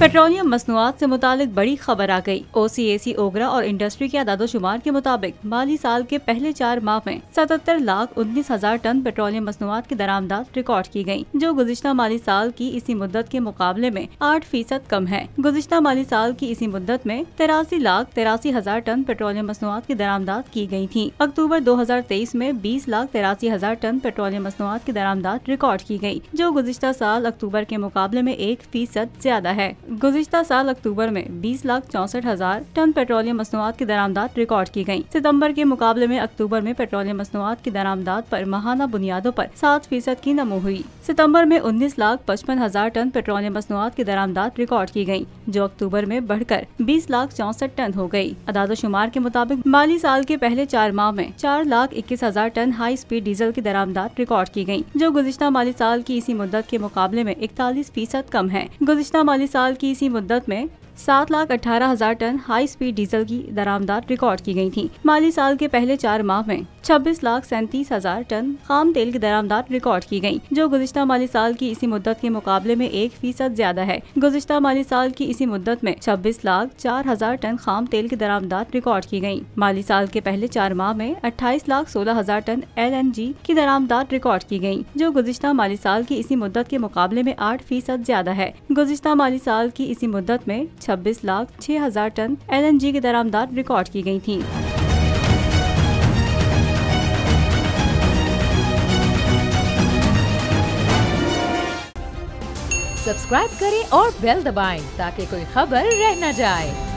Petroleum मसनूआत से मुतालिक बड़ी खबर आ गई। OCAC ओगरा और इंडस्ट्री के अदादोशुमार के मुताबिक माली साल के पहले 4 माह में 77,19,000 टन पेट्रोलियम मसनूआत की दरामदाद रिकॉर्ड की गयी, जो गुज़िश्ता माली साल की इसी मुद्दत के मुकाबले में 8% कम है। गुज़िश्ता माली साल की इसी मुद्दत में 83,83,000 टन पेट्रोलियम मसनूआत की दरामदाद की गयी थी। अक्टूबर 2023 में 20,83,000 टन पेट्रोलियम मसनूआत की दरामदाद रिकॉर्ड की गयी, जो गुज़िश्ता साल अक्टूबर के मुकाबले में 1% ज्यादा है। गुज़िश्ता साल अक्टूबर में 20,64,000 टन पेट्रोलियम मसनूआत की दरामदाद रिकॉर्ड की गयी। सितंबर के मुकाबले में अक्टूबर में पेट्रोलियम मसनूआत की दरामदाद पर माहाना बुनियादों पर 7% की नमो हुई। सितंबर में 19,55,000 टन पेट्रोलियम मसनूआत की दरामदाद रिकॉर्ड की गयी, जो अक्टूबर में बढ़कर 20,64,000 टन हो गयी। अदादोशुमार के मुताबिक माली साल के पहले 4 माह में 4,21,000 टन हाई स्पीड डीजल की दरामदाद रिकॉर्ड की गयी, जो गुज़िश्ता माली साल की इसी मुद्दत के मुकाबले में 41% कम है। गुज़िश्ता माली साल की इसी मुद्दत में 7,18,000 टन हाई स्पीड डीजल की दरामदाद रिकॉर्ड की गई थी। माली साल के पहले 4 माह में 26,37,000 टन खाम तेल की दरामदाद रिकॉर्ड की गई, जो गुज़िश्ता माली साल की इसी मुद्दत के मुकाबले में 1% ज्यादा है। गुज़िश्ता माली साल की इसी मुद्दत में 26,04,000 टन खाम तेल की दरामदाद रिकॉर्ड की गई। माली साल के पहले 4 माह में 28,16,000 टन LNG की दरामदाद रिकॉर्ड की गई, जो गुज़िश्ता माली साल की इसी मुद्दत के मुकाबले में 8% ज्यादा है। गुज़िश्ता माली साल की इसी मुद्दत में 26,06,000 टन LNG की दरामदाद रिकॉर्ड की गई थी। सब्सक्राइब करें और बेल दबाएं ताकि कोई खबर रह न जाए।